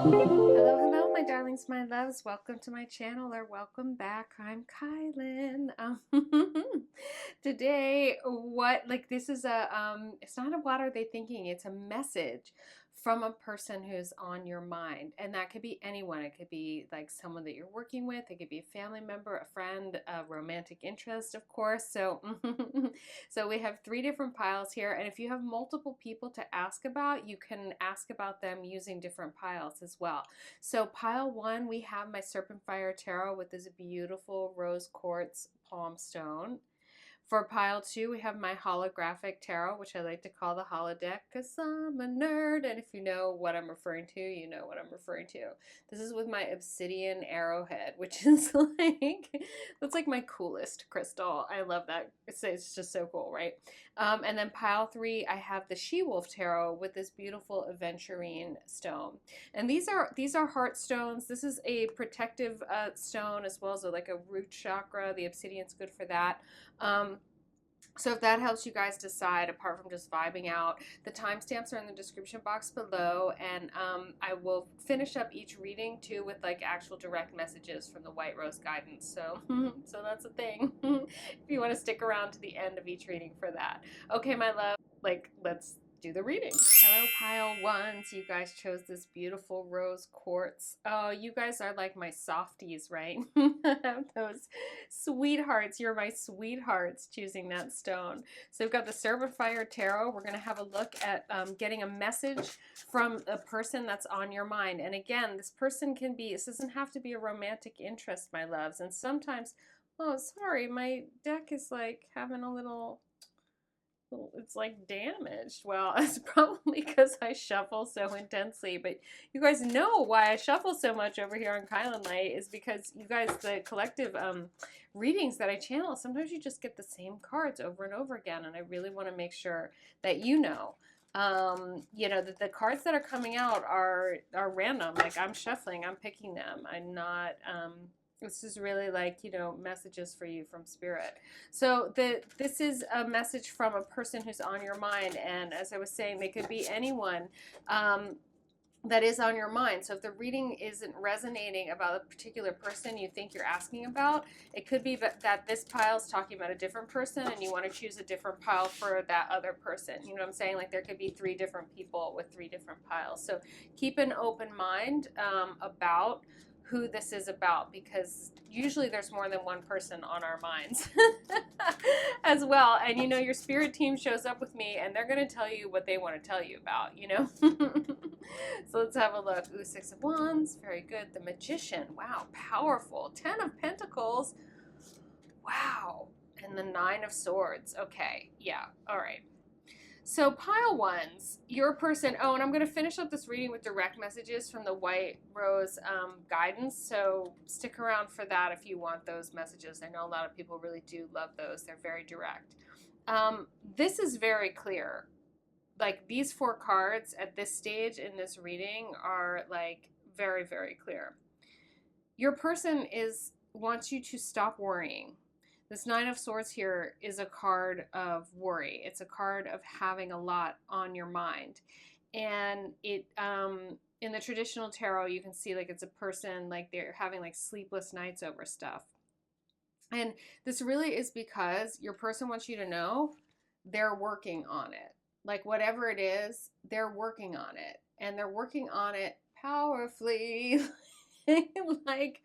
Hello, hello, my darlings, my loves. Welcome to my channel, or welcome back. I'm Kylan. Today, this is it's not a what are they thinking, it's a message from a person who's on your mind. And that could be anyone. It could be like someone that you're working with. It could be a family member, a friend, a romantic interest, of course. So, so we have 3 different piles here. And if you have multiple people to ask about, you can ask about them using different piles as well. So pile 1, we have my Serpent Fire Tarot with this beautiful rose quartz palm stone. For pile 2, we have my Holographic Tarot, which I like to call the holodeck because I'm a nerd. And if you know what I'm referring to, you know what I'm referring to. This is with my Obsidian arrowhead, which is that's like my coolest crystal. I love that. It's just so cool, right? And then pile 3, I have the Wolfe Tarot with this beautiful Aventurine stone. And these are heart stones. This is a protective stone, as well as like a root chakra. The obsidian's good for that. So if that helps you guys decide, apart from just vibing out, the timestamps are in the description box below, and I will finish up each reading too with like actual direct messages from the White Rose guidance. So, so that's a thing. If you want to stick around to the end of each reading for that. Okay, my love, let's do the reading. Hello, pile 1s. You guys chose this beautiful rose quartz. Oh, you guys are like my softies, right? Those sweethearts. You're my sweethearts choosing that stone. So we've got the Serpent Fire Tarot. We're going to have a look at getting a message from a person that's on your mind. And again, this person can be, this doesn't have to be a romantic interest, my loves. And sometimes, oh, sorry, my deck is like having a little, it's like damaged. Well, it's probably because I shuffle so intensely, but you guys know why I shuffle so much over here on kylinlight is because you guys, the collective readings that I channel, sometimes you just get the same cards over and over again, and I really want to make sure that you know that the cards that are coming out are random. Like, I'm shuffling, I'm picking them. I'm not this is really like, messages for you from spirit. So this is a message from a person who's on your mind. And as I was saying, they could be anyone that is on your mind. So if the reading isn't resonating about a particular person you think you're asking about, it could be that this pile is talking about a different person and you want to choose a different pile for that other person. You know what I'm saying? Like, there could be 3 different people with 3 different piles. So keep an open mind about who this is about, because usually there's more than one person on our minds as well. And your spirit team shows up with me and they're going to tell you what they want to tell you about, So let's have a look. Ooh, 6 of Wands, very good. The Magician, wow, powerful. 10 of Pentacles, wow. And the 9 of Swords, okay, yeah, all right. So pile 1s, your person, oh, and I'm going to finish up this reading with direct messages from the White Rose guidance, so stick around for that if you want those messages. I know a lot of people really do love those. They're very direct. This is very clear. Like, these 4 cards at this stage in this reading are like very, very clear. Your person wants you to stop worrying. This 9 of Swords here is a card of worry. It's a card of having a lot on your mind. And it, in the traditional tarot, you can see like it's a person, like they're having like sleepless nights over stuff. And this really is because your person wants you to know they're working on it. Like, whatever it is, they're working on it. And they're working on it powerfully. Like,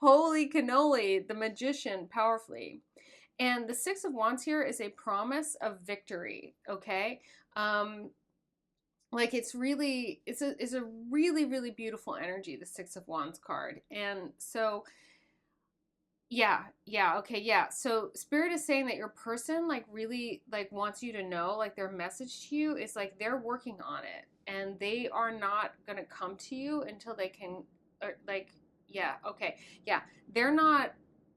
holy cannoli, the Magician, powerfully. And the 6 of Wands here is a promise of victory, okay? Like, it's a really, really beautiful energy, the 6 of Wands card. And so, yeah, okay, yeah. So Spirit is saying that your person, like, really, like, wants you to know, like, their message to you is, like, they're working on it. And they are not going to come to you until they can, yeah, okay, yeah. They're not,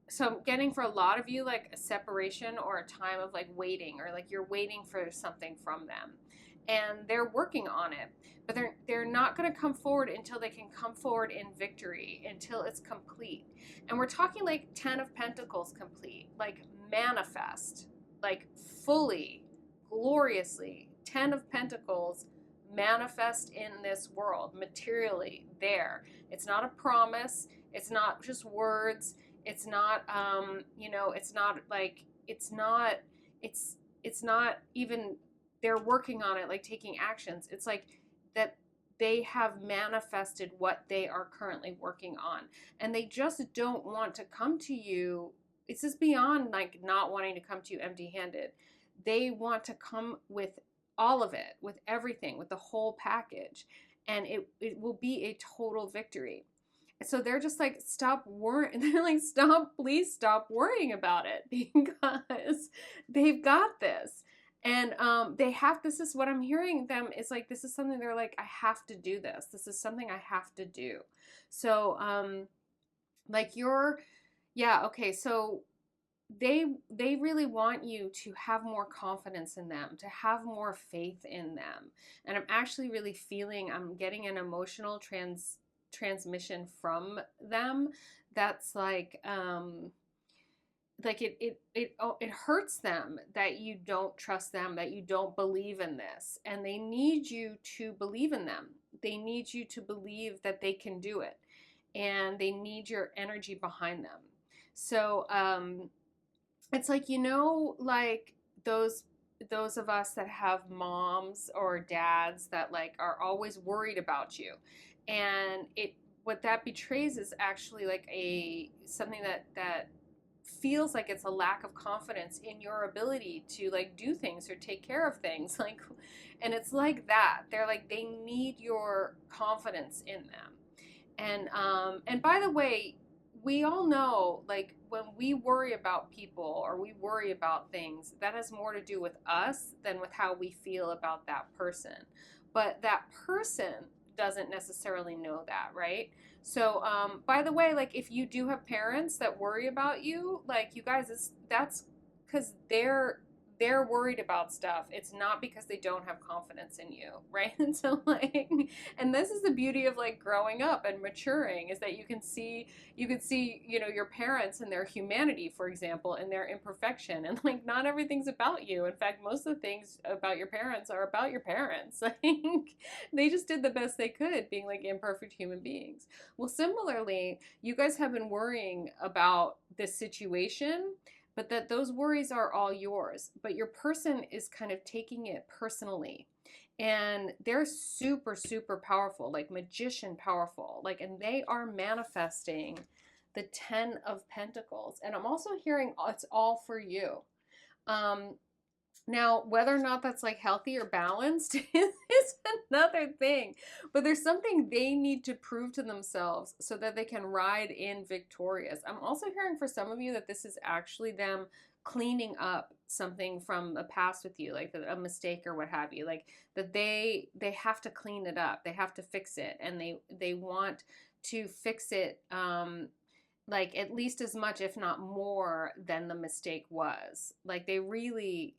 so I'm getting for a lot of you, like, a separation or a time of, like, waiting, or, like, you're waiting for something from them. And they're working on it, but they're not going to come forward until they can come forward in victory, until it's complete. And we're talking like 10 of Pentacles complete, like manifest, like fully, gloriously, 10 of Pentacles manifest in this world materially there. It's not a promise. It's not just words. It's not, you know, it's not like, it's not even, they're working on it, like taking actions. It's like that they have manifested what they are currently working on, and they just don't want to come to you. It's just beyond like not wanting to come to you empty-handed. They want to come with all of it, with everything, with the whole package, and it will be a total victory. So they're just like, stop worrying. They're like, please stop worrying about it, because they've got this. And this is what I'm hearing them, is like, this is something they're like, I have to do this. This is something I have to do. So like okay, so they really want you to have more confidence in them, to have more faith in them. And I'm actually really feeling, I'm getting an emotional transmission from them that's like it hurts them that you don't trust them, that you don't believe in this, and they need you to believe in them. They need you to believe that they can do it, and they need your energy behind them. So it's like, you know, like those of us that have moms or dads that like are always worried about you, and what that betrays is actually like something that feels like it's a lack of confidence in your ability to like do things or take care of things, like, and it's like that they're like, they need your confidence in them. And by the way, we all know, like, when we worry about people or we worry about things, that has more to do with us than with how we feel about that person. But that person doesn't necessarily know that, right? So, by the way, like, if you do have parents that worry about you, like, you guys, that's because they're worried about stuff. It's not because they don't have confidence in you, right? And so like, and this is the beauty of like growing up and maturing, is that you can see, you know, your parents and their humanity, for example, and their imperfection, and like not everything's about you. In fact, most of the things about your parents are about your parents. Like, they just did the best they could being like imperfect human beings. Well, similarly, you guys have been worrying about this situation, but that those worries are all yours, but your person is kind of taking it personally, and they're super, super powerful, like magician powerful, like, and they are manifesting the 10 of Pentacles. And I'm also hearing it's all for you. Now, whether or not that's like healthy or balanced is another thing, but there's something they need to prove to themselves so that they can ride in victorious. I'm also hearing for some of you that this is actually them cleaning up something from the past with you, like a mistake or what have you, like that they have to clean it up, they have to fix it, and they want to fix it like at least as much, if not more, than the mistake was. Like they really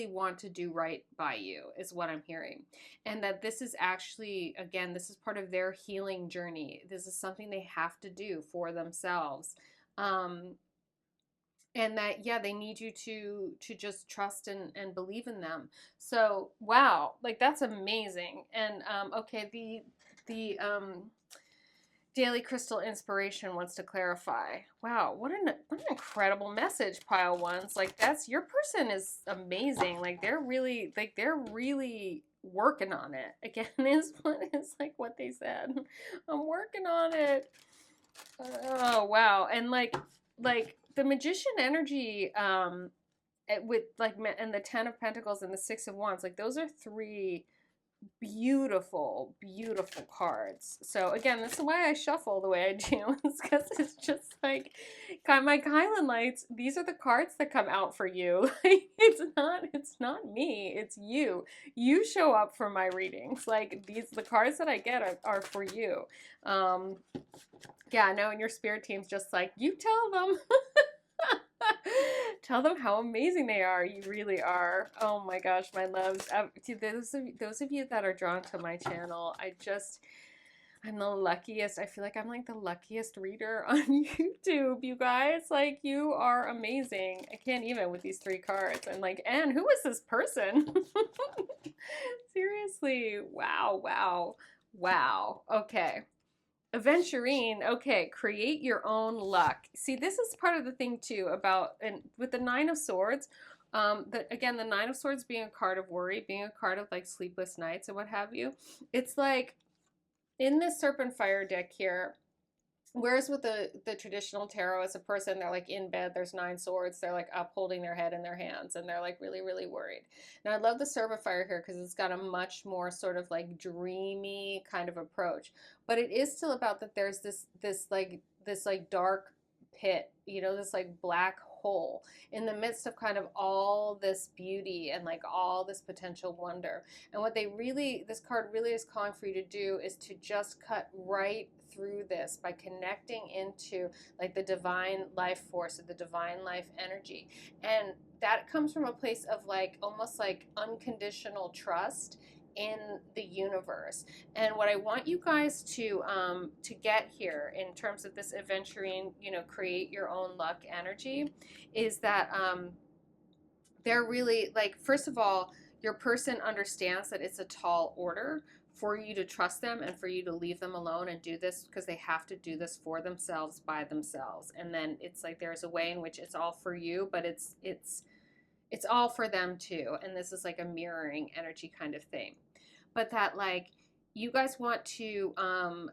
want to do right by you, is what I'm hearing. And that this is actually, again, this is part of their healing journey. This is something they have to do for themselves. And that, yeah, they need you to just trust and believe in them. So, wow, like that's amazing. And, okay, the Daily Crystal Inspiration wants to clarify. Wow, what an incredible message, pile ones. Like, that's, your person is amazing. Like they're really working on it. Again, is like what they said. I'm working on it. Oh wow. And like the magician energy with like, and the 10 of Pentacles and the 6 of Wands, like those are three beautiful, beautiful cards. So again, this is why I shuffle the way I do. It's because it's just like my kylinlights. These are the cards that come out for you. Like, it's not me. It's you. You show up for my readings. Like the cards that I get are for you. Yeah, no, and your spirit team's just like, you tell them. Tell them how amazing they are. You really are. Oh my gosh, my loves. Those of you that are drawn to my channel, I'm the luckiest. I feel like I'm like the luckiest reader on tube, you guys. Like, you are amazing. I can't even with these 3 cards. I'm like, and who is this person? Seriously. Wow, wow, wow. Okay. Aventurine, okay, create your own luck. See, this is part of the thing too about, and with the 9 of Swords, again, the 9 of Swords being a card of worry, being a card of like sleepless nights and what have you. It's like in this Serpent Fire deck here, whereas with the traditional tarot, as a person, they're like in bed, there's 9 swords, they're like up holding their head in their hands, and they're like really, really worried. Now, I love the Serpent Fire here because it's got a much more sort of like dreamy kind of approach, but it is still about that there's this like dark pit, you know, this like black hole in the midst of kind of all this beauty and like all this potential wonder. And what this card really is calling for you to do is to just cut right through this by connecting into like the divine life force or the divine life energy. And that comes from a place of like almost like unconditional trust in the universe. And what I want you guys to get here in terms of this Aventurine, you know, create your own luck energy, is that they're really like, first of all, your person understands that it's a tall order for you to trust them and for you to leave them alone and do this because they have to do this for themselves by themselves. And then it's like there's a way in which it's all for you, but it's all for them too. And this is like a mirroring energy kind of thing. But that like you guys want to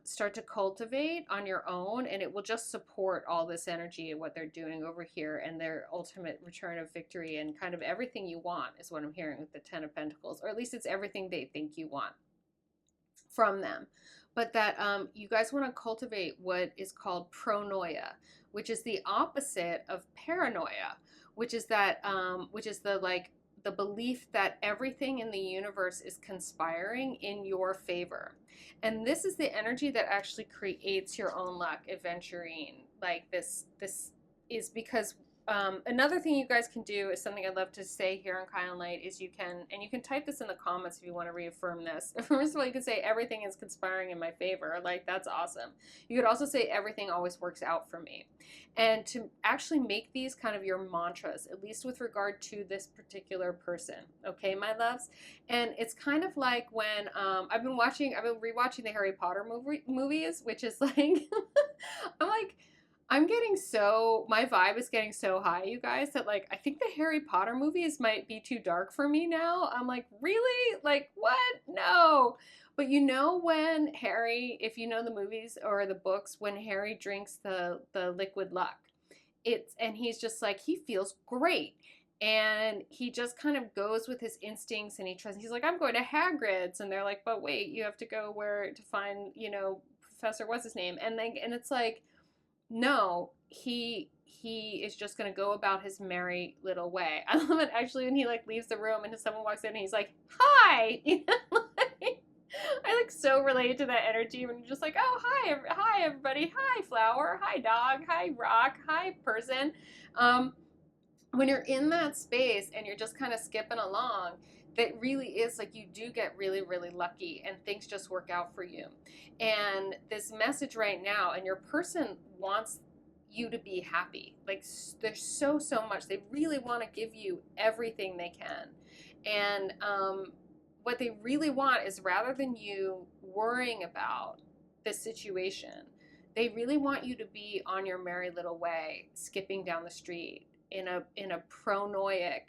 start to cultivate on your own, and it will just support all this energy and what they're doing over here and their ultimate return of victory and kind of everything you want is what I'm hearing with the 10 of Pentacles, or at least it's everything they think you want from them. But that you guys want to cultivate what is called pronoia, which is the opposite of paranoia, which is that which is the belief that everything in the universe is conspiring in your favor. And this is the energy that actually creates your own luck, Aventurine. Like this is because another thing you guys can do is something I love to say here on kylinlight is you can type this in the comments if you want to reaffirm this. First of all, you can say everything is conspiring in my favor. Like, that's awesome. You could also say everything always works out for me. And to actually make these kind of your mantras, at least with regard to this particular person. Okay, my loves? And it's kind of like when I've been rewatching the Harry Potter movies, which is like, my vibe is getting so high, you guys, that like, I think the Harry Potter movies might be too dark for me now. I'm like, really? Like, what? No. But you know when Harry, if you know the movies or the books, when Harry drinks the liquid luck, and he's just like, he feels great. And he just kind of goes with his instincts and he's like, I'm going to Hagrid's. And they're like, but wait, you have to go where to find, you know, Professor what's his name. And it's like, no, he is just going to go about his merry little way. I love it actually when he like leaves the room and someone walks in and he's like, hi, you know, like, I like so relate to that energy when you're just like, oh, hi everybody, hi flower, hi dog, hi rock, hi person. When you're in that space and you're just kind of skipping along, that really is like you do get really, really lucky and things just work out for you. And this message right now, and your person wants you to be happy. Like, there's so much. They really want to give you everything they can. And what they really want is, rather than you worrying about the situation, they really want you to be on your merry little way, skipping down the street in a pronoic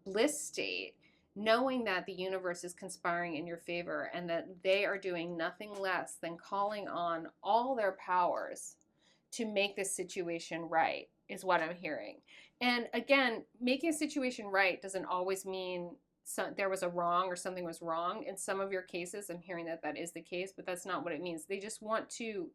bliss state, knowing that the universe is conspiring in your favor and that they are doing nothing less than calling on all their powers to make this situation right, is what I'm hearing. And again, making a situation right doesn't always mean there was a wrong or something was wrong. In some of your cases, I'm hearing that is the case, but that's not what it means. They just want to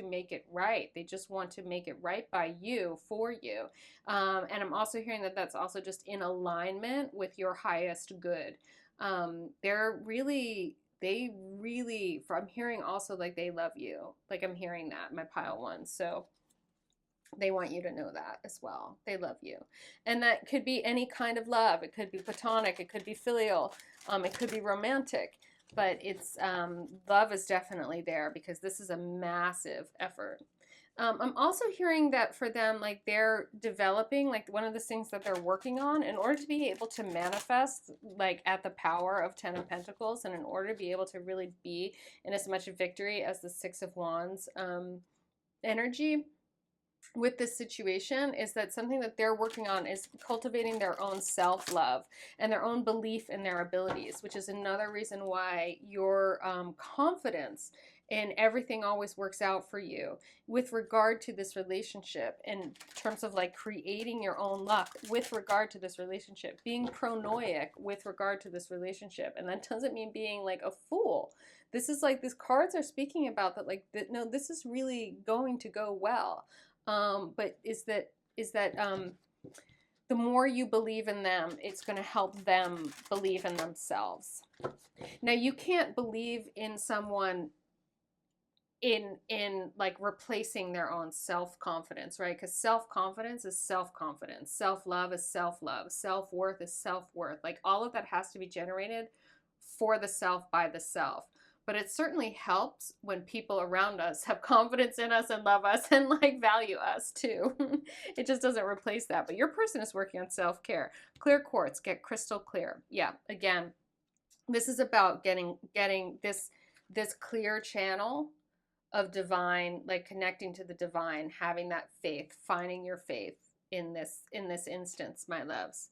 make it right. They just want to make it right by you, for you. And I'm also hearing that that's also just in alignment with your highest good. I'm hearing also like they love you. Like, I'm hearing that, my pile one. So they want you to know that as well. They love you. And that could be any kind of love. It could be platonic. It could be filial. It could be romantic. But it's love is definitely there because this is a massive effort. I'm also hearing that for them, like they're developing, like one of the things that they're working on in order to be able to manifest, like at the power of Ten of Pentacles, and in order to be able to really be in as much victory as the Six of Wands energy with this situation, is that something that they're working on is cultivating their own self-love and their own belief in their abilities, which is another reason why your confidence in everything always works out for you with regard to this relationship, in terms of like creating your own luck with regard to this relationship, being pronoic with regard to this relationship. And that doesn't mean being like a fool. This is like, these cards are speaking about that, like that, no, this is really going to go well. But is that the more you believe in them, it's going to help them believe in themselves. Now, you can't believe in someone in like replacing their own self-confidence, right? Because self-confidence is self-confidence, self-love is self-love, self-worth is self-worth. Like all of that has to be generated for the self by the self. But it certainly helps when people around us have confidence in us and love us and like value us too. It just doesn't replace that. But your person is working on self-care. Clear quartz, get crystal clear. Yeah, again, this is about getting this clear channel of divine, like connecting to the divine, having that faith, finding your faith in this instance, my loves.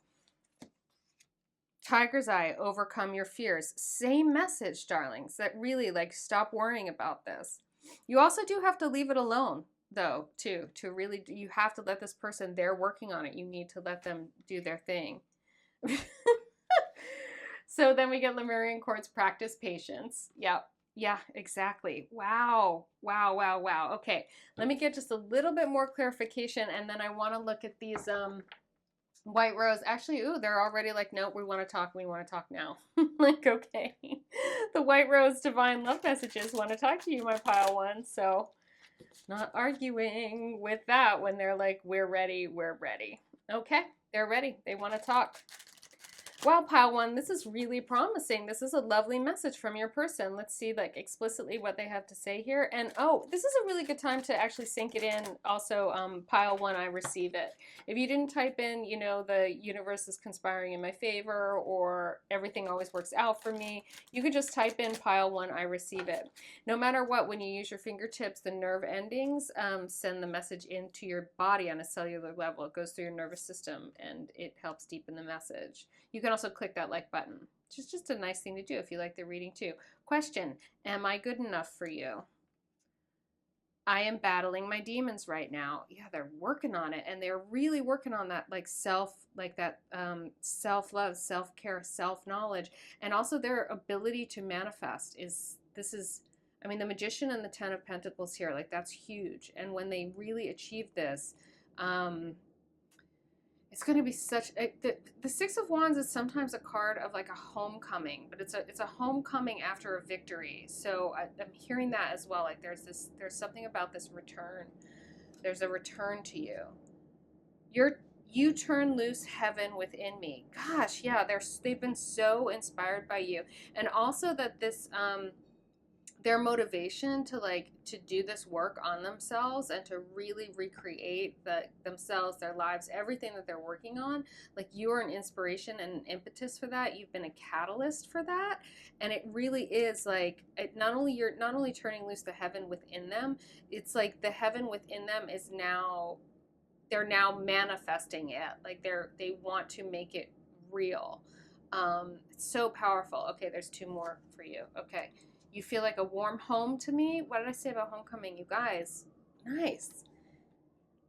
Tiger's Eye, overcome your fears. Same message, darlings, that really like stop worrying about this. You also do have to leave it alone though, too, to really, you have to let this person, they're working on it. You need to let them do their thing. So then we get Lemurian Quartz, practice patience. Yep. Yeah, exactly. Wow. Wow, wow, wow. Okay, let me get just a little bit more clarification, and then I want to look at these White Rose. Actually, ooh, they're already like, nope, we want to talk now. Like, okay. The White Rose divine love messages want to talk to you, my pile one. So not arguing with that when they're like, we're ready, we're ready. Okay, they're ready. They want to talk. Wow, pile one, this is really promising. This is a lovely message from your person. Let's see like explicitly what they have to say here. And oh, this is a really good time to actually sync it in. Also, pile one, I receive it. If you didn't type in, you know, the universe is conspiring in my favor, or everything always works out for me, you can just type in pile one, I receive it. No matter what, when you use your fingertips, the nerve endings send the message into your body on a cellular level. It goes through your nervous system and it helps deepen the message. You can also click that like button, which is just a nice thing to do if you like the reading too. Question, am I good enough for you? I am battling my demons right now. Yeah, they're working on it, and they're really working on that like self-love, self-care, self-knowledge, and also their ability to manifest I mean, the Magician and the Ten of Pentacles here, like that's huge. And when they really achieve this, it's going to be such the Six of Wands is sometimes a card of like a homecoming, but it's a homecoming after a victory. So I'm hearing that as well. Like there's something about this return. There's a return to you. You turn loose heaven within me. Gosh, yeah, they've been so inspired by you, and also that this their motivation to do this work on themselves and to really recreate themselves, their lives, everything that they're working on, like you are an inspiration and an impetus for that. You've been a catalyst for that, and it really is like you're not only turning loose the heaven within them, it's like the heaven within them is now, they're now manifesting it, like they want to make it real. It's so powerful. Okay, there's two more for you. Okay. You feel like a warm home to me. What did I say about homecoming, you guys? Nice.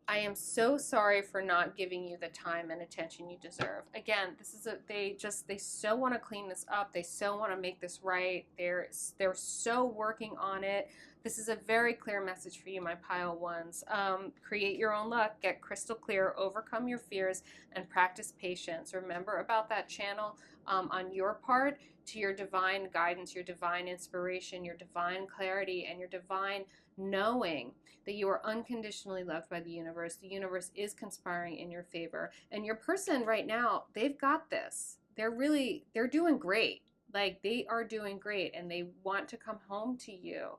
I am so sorry for not giving you the time and attention you deserve. Again, this is they so want to clean this up. They so want to make this right. They're so working on it. This is a very clear message for you, my pile ones. Create your own luck, get crystal clear, overcome your fears, and practice patience. Remember about that channel on your part to your divine guidance, your divine inspiration, your divine clarity, and your divine knowing that you are unconditionally loved by the universe. The universe is conspiring in your favor. And your person right now, they've got this. They're doing great. Like they are doing great, and they want to come home to you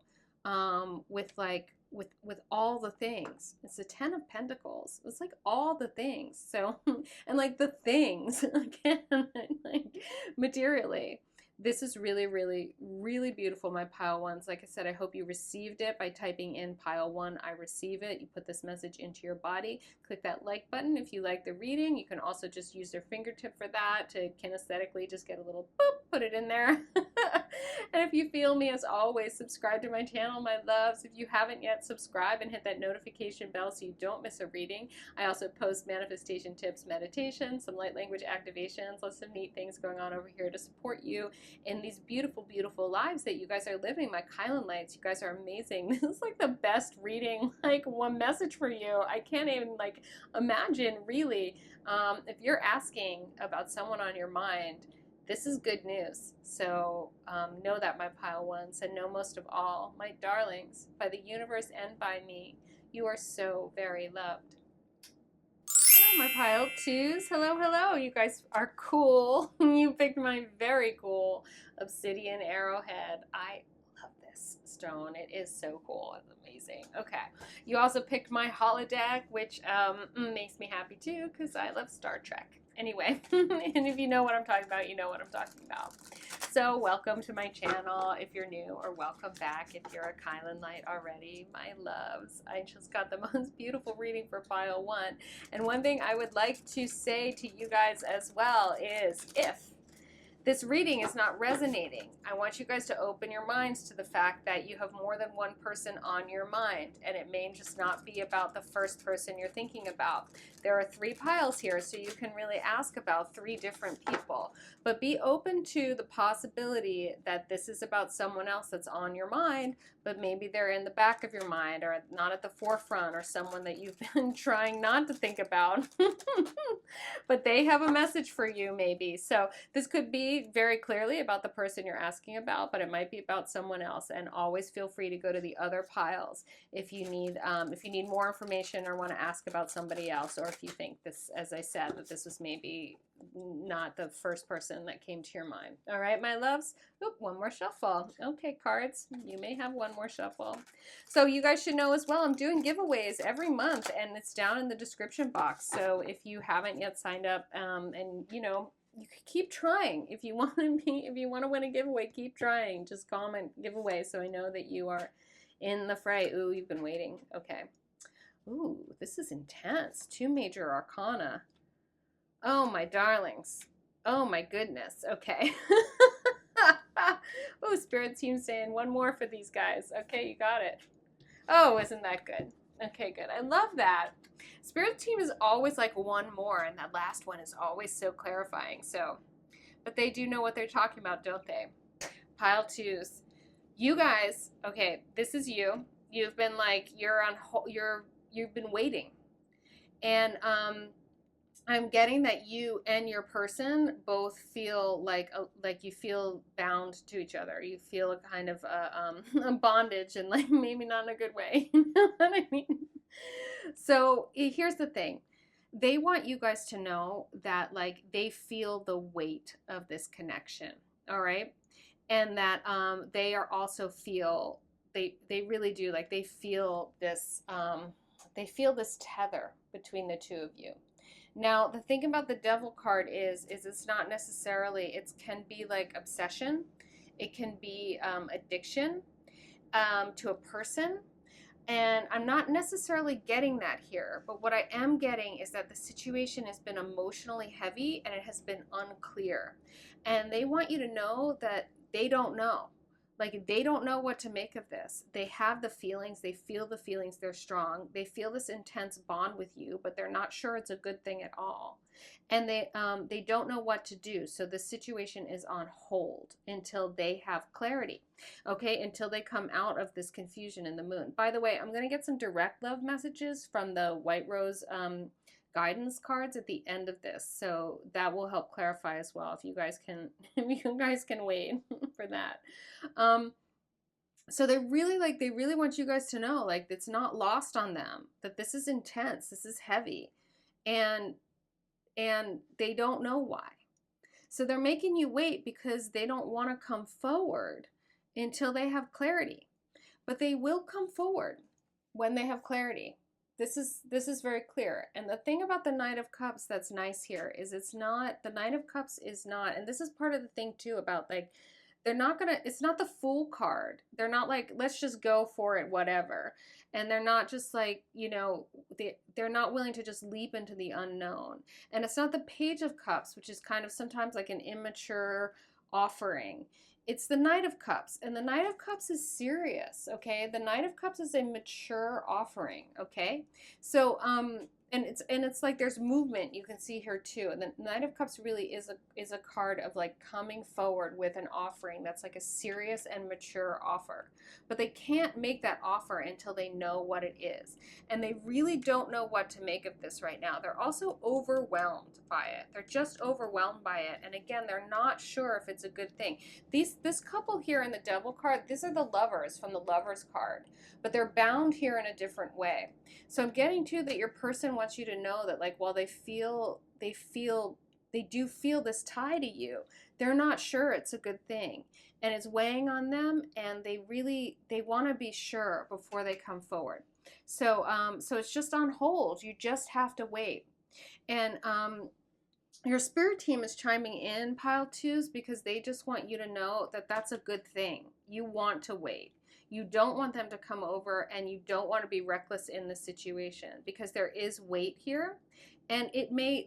with like with all the things. It's the 10 of Pentacles. It's like all the things. So, and like the things, again, like materially. This is really, really, really beautiful, my pile ones. Like I said, I hope you received it by typing in pile 1, I receive it. You put this message into your body. Click that like button if you like the reading. You can also just use their fingertip for that to kinesthetically just get a little boop, put it in there. And if you feel me, as always, subscribe to my channel, my loves. If you haven't yet, subscribe and hit that notification bell so you don't miss a reading. I also post manifestation tips, meditation, some light language activations, lots of neat things going on over here to support you in these beautiful, beautiful lives that you guys are living. My kylinlights, you guys are amazing. This is like the best reading, like one message for you. I can't even like imagine really. If you're asking about someone on your mind, this is good news. So know that, my pile ones, and know most of all, my darlings, by the universe and by me, you are so very loved. Hello, my pile twos. Hello, hello. You guys are cool. You picked my very cool Obsidian arrowhead. I love this stone. It is so cool. It's amazing. Okay. You also picked my holodeck, which makes me happy too, because I love Star Trek. Anyway, and if you know what I'm talking about, you know what I'm talking about. So welcome to my channel if you're new, or welcome back if you're a kylinlight already, my loves. I just got the most beautiful reading for pile 1. And one thing I would like to say to you guys as well is, if this reading is not resonating, I want you guys to open your minds to the fact that you have more than one person on your mind, and it may just not be about the first person you're thinking about. There are 3 piles here, so you can really ask about 3 different people. But be open to the possibility that this is about someone else that's on your mind, but maybe they're in the back of your mind, or not at the forefront, or someone that you've been trying not to think about. But they have a message for you, maybe. So this could be very clearly about the person you're asking about, but it might be about someone else. And always feel free to go to the other piles if you need more information or want to ask about somebody else, or if you think this, as I said, that this was maybe not the first person that came to your mind. All right, my loves. Oop, one more shuffle. Okay, cards, you may have one more shuffle. So you guys should know as well, I'm doing giveaways every month, and it's down in the description box. So if you haven't yet signed up, and you know, you keep trying. If you want to win a giveaway, keep trying. Just comment giveaway so I know that you are in the fray. Ooh, you've been waiting. Okay. Ooh, this is intense. 2 major arcana. Oh, my darlings. Oh, my goodness. Okay. Oh, Spirit Team saying 1 more for these guys. Okay, you got it. Oh, isn't that good? Okay, good. I love that. Spirit Team is always like 1 more, and that last one is always so clarifying. So, but they do know what they're talking about, don't they? Pile 2s. You guys, okay, this is you. You've been like, you've been waiting. And I'm getting that you and your person both feel like you feel bound to each other. You feel a kind of a bondage, and like maybe not in a good way. You know what I mean? So here's the thing. They want you guys to know that like they feel the weight of this connection. All right. And that they are also feel, they really do, like they feel this tether between the 2 of you. Now, the thing about the Devil card is it's not necessarily, it can be like obsession. It can be addiction to a person. And I'm not necessarily getting that here. But what I am getting is that the situation has been emotionally heavy and it has been unclear. And they want you to know that they don't know. Like, they don't know what to make of this. They have the feelings. They feel the feelings. They're strong. They feel this intense bond with you, but they're not sure it's a good thing at all. And they don't know what to do. So the situation is on hold until they have clarity. Okay, until they come out of this confusion in the moon. By the way, I'm going to get some direct love messages from the White Rose guidance cards at the end of this, so that will help clarify as well, if you guys can wait for that. So they really want you guys to know, like, it's not lost on them, that this is intense, this is heavy, and they don't know why. So they're making you wait because they don't want to come forward until they have clarity. But they will come forward. when they have clarity. This is very clear. And the thing about the Knight of Cups that's nice here is it's not, the Knight of Cups is not, and this is part of the thing too about like, they're not gonna, it's not the Fool card. They're not like, let's just go for it, whatever. And they're not just like, you know, they're not willing to just leap into the unknown. And it's not the Page of Cups, which is kind of sometimes like an immature offering. It's the Knight of Cups, and the Knight of Cups is serious, okay? The Knight of Cups is a mature offering, okay? So, and it's like there's movement you can see here too. And the Knight of Cups really is a card of like coming forward with an offering that's like a serious and mature offer. But they can't make that offer until they know what it is. And they really don't know what to make of this right now. They're also overwhelmed by it. They're just overwhelmed by it. And again, they're not sure if it's a good thing. This couple here in the Devil card, these are the lovers from the Lovers card, but they're bound here in a different way. So I'm getting to that your person wants you to know that like while they do feel this tie to you, they're not sure it's a good thing. And it's weighing on them, and they want to be sure before they come forward. So so it's just on hold. You just have to wait. And your spirit team is chiming in, pile twos, because they just want you to know that that's a good thing. You want to wait. You don't want them to come over, and you don't want to be reckless in the situation, because there is weight here. And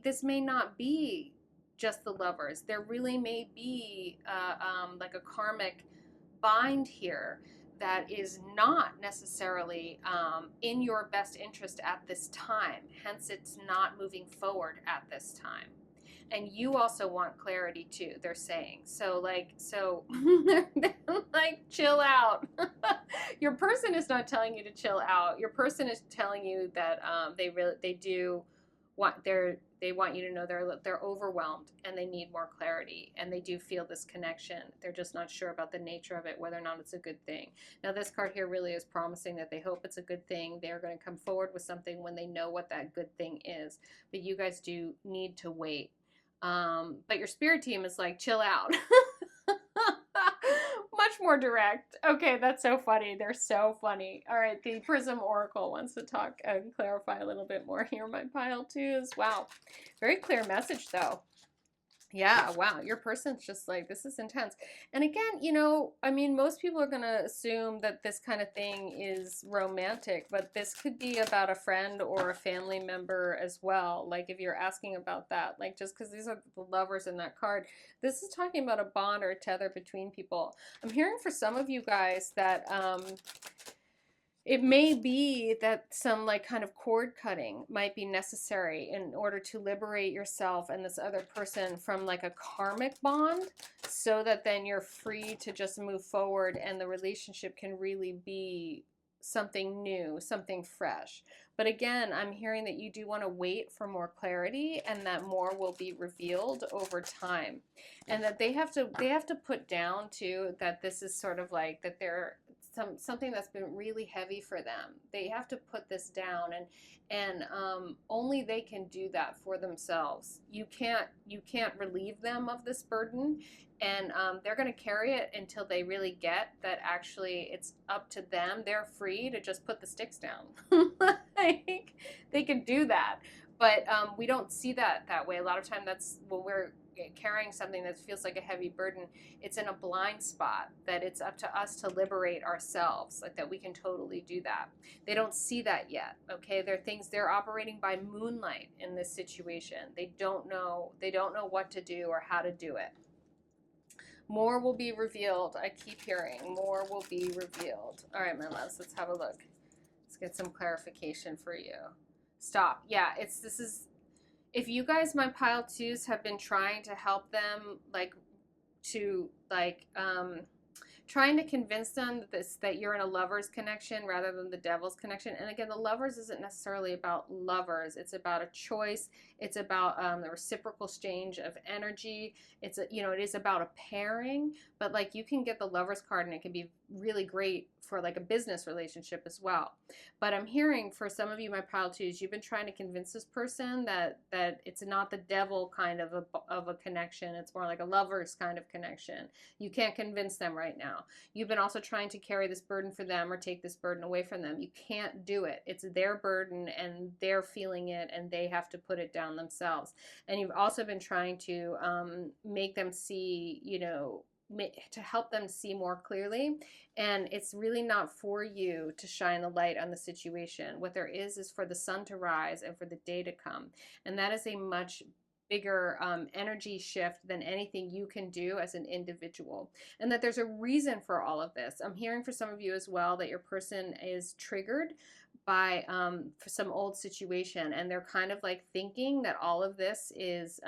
this may not be just the lovers. There really may be like a karmic bind here that is not necessarily in your best interest at this time. Hence, it's not moving forward at this time. And you also want clarity too, they're saying. So they're like, chill out. Your person is not telling you to chill out. Your person is telling you that they want you to know they're overwhelmed and they need more clarity, and they do feel this connection. They're just not sure about the nature of it, whether or not it's a good thing. Now this card here really is promising that they hope it's a good thing. They're going to come forward with something when they know what that good thing is. But you guys do need to wait. But your spirit team is like, chill out. Much more direct. Okay, that's so funny. They're so funny. All right, the Prism Oracle wants to talk and clarify a little bit more here, my pile twos. Wow. Very clear message, though. Yeah, wow. Your person's just like, this is intense. And again, you know, I mean, most people are going to assume that this kind of thing is romantic, but this could be about a friend or a family member as well. Like if you're asking about that, like just because these are the lovers in that card, this is talking about a bond or a tether between people. I'm hearing for some of you guys that, it may be that some like kind of cord cutting might be necessary in order to liberate yourself and this other person from like a karmic bond, so that then you're free to just move forward and the relationship can really be something new, something fresh. But again, I'm hearing that you do want to wait for more clarity, and that more will be revealed over time. And that they have to put down too that this is sort of like that they're something that's been really heavy for them. They have to put this down, and only they can do that for themselves. You can't relieve them of this burden, and they're going to carry it until they really get that actually it's up to them. They're free to just put the sticks down. Like, they can do that, but we don't see that way. A lot of time that's when we're carrying something that feels like a heavy burden, it's in a blind spot, that it's up to us to liberate ourselves, like that we can totally do that. They don't see that yet, okay? They're operating by moonlight in this situation. They don't know what to do or how to do it. More will be revealed. I keep hearing more will be revealed. All right, my loves, let's have a look. Let's get some clarification for you. Stop. Yeah, if you guys, my pile twos, have been trying to help them, trying to convince them that you're in a lover's connection rather than the devil's connection. And again, the lovers isn't necessarily about lovers. It's about a choice. It's about the reciprocal exchange of energy. It is about a pairing. But like, you can get the lover's card, and it can be really great for like a business relationship as well. But I'm hearing for some of you, my pile twos, you've been trying to convince this person that it's not the devil kind of a connection. It's more like a lover's kind of connection. You can't convince them right now. now. You've been also trying to carry this burden for them or take this burden away from them. You can't do it. It's their burden and they're feeling it and they have to put it down themselves. And you've also been trying to make them see, you know, to help them see more clearly. And it's really not for you to shine the light on the situation. What there is for the sun to rise and for the day to come. And that is a much bigger energy shift than anything you can do as an individual. And that there's a reason for all of this. I'm hearing for some of you as well that your person is triggered by for some old situation, and they're kind of like thinking that all of this is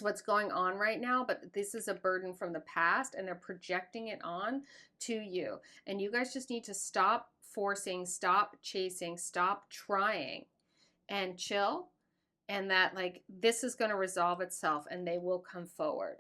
what's going on right now, but this is a burden from the past and they're projecting it on to you. And you guys just need to stop forcing, stop chasing, stop trying, and chill. And that like this is going to resolve itself and they will come forward.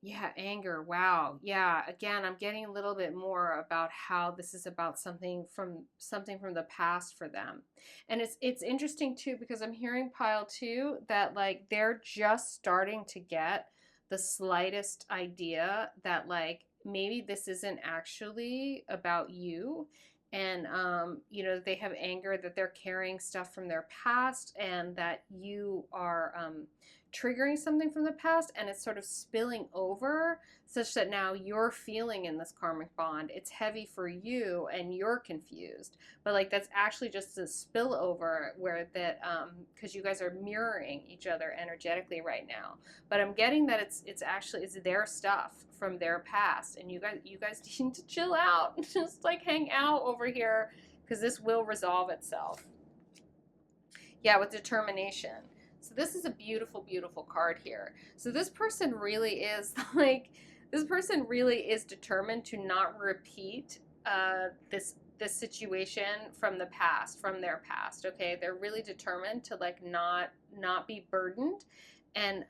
Yeah, anger. Wow. Yeah, again, I'm getting a little bit more about how this is about something from the past for them. And it's interesting too, because I'm hearing pile 2 that like they're just starting to get the slightest idea that like maybe this isn't actually about you. And you know, they have anger that they're carrying stuff from their past and that you are triggering something from the past, and it's sort of spilling over such that now you're feeling in this karmic bond. It's heavy for you and you're confused, but like that's actually just a spillover where that because you guys are mirroring each other energetically right now. But I'm getting that it's actually their stuff from their past, and you guys need to chill out, just like hang out over here, because this will resolve itself. Yeah, with determination. So this is a beautiful, beautiful card here. So this person really is like, this person really is determined to not repeat this situation from the past, from their past. Okay, they're really determined to like not be burdened, and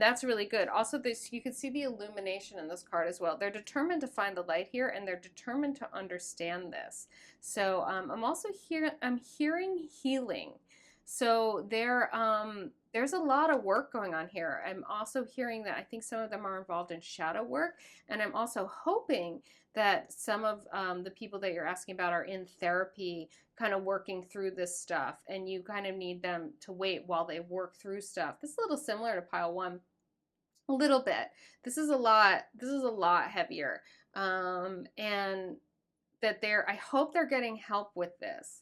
that's really good. Also, this, you can see the illumination in this card as well. They're determined to find the light here, and they're determined to understand this. So I'm also hearing healing. So there's a lot of work going on here. I'm also hearing that I think some of them are involved in shadow work, and I'm also hoping that some of the people that you're asking about are in therapy, kind of working through this stuff, and you kind of need them to wait while they work through stuff. This is a little similar to pile 1, a little bit. This is a lot heavier, and that I hope they're getting help with this.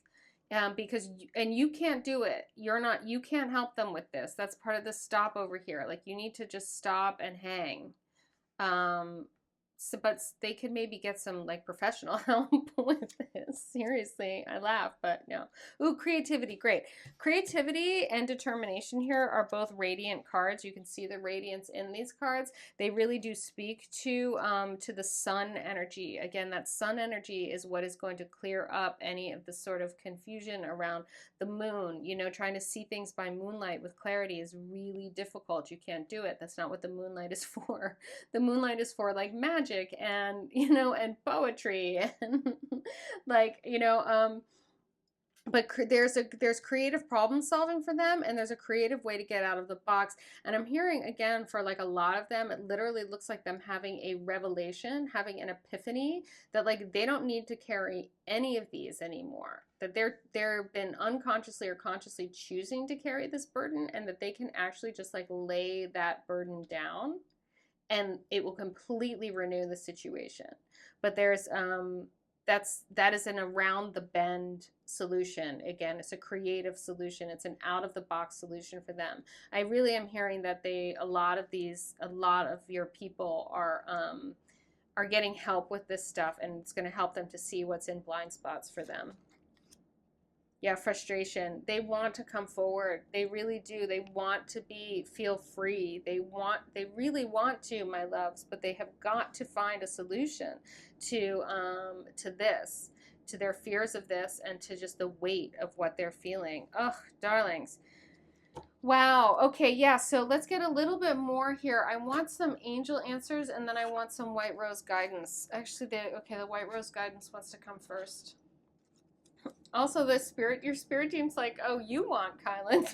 Because you can't do it. You can't help them with this. That's part of the stop over here. Like you need to just stop and hang. So, but they could maybe get some like professional help with this. Seriously, I laugh, but no. Ooh, creativity, great. Creativity and determination here are both radiant cards. You can see the radiance in these cards. They really do speak to the sun energy. Again, that sun energy is what is going to clear up any of the sort of confusion around the moon. You know, trying to see things by moonlight with clarity is really difficult. You can't do it. That's not what the moonlight is for. The moonlight is for like magic and, you know, and poetry and like, you know, but there's creative problem solving for them, and there's a creative way to get out of the box. And I'm hearing again for like a lot of them, it literally looks like them having a revelation, having an epiphany that like they don't need to carry any of these anymore, that they've been unconsciously or consciously choosing to carry this burden, and that they can actually just like lay that burden down and it will completely renew the situation. But there's that is an around the bend solution. Again, it's a creative solution. It's an out of the box solution for them. I really am hearing that a lot of your people are getting help with this stuff, and it's going to help them to see what's in blind spots for them. Yeah, frustration. They want to come forward. They really do. They want to feel free. They really want to, my loves, but they have got to find a solution to this, to their fears of this, and to just the weight of what they're feeling. Ugh, darlings. Wow. Okay, yeah, so let's get a little bit more here. I want some angel answers, and then I want some white rose guidance. Actually, the white rose guidance wants to come first. Also, your spirit team's like, oh, you want Kylan.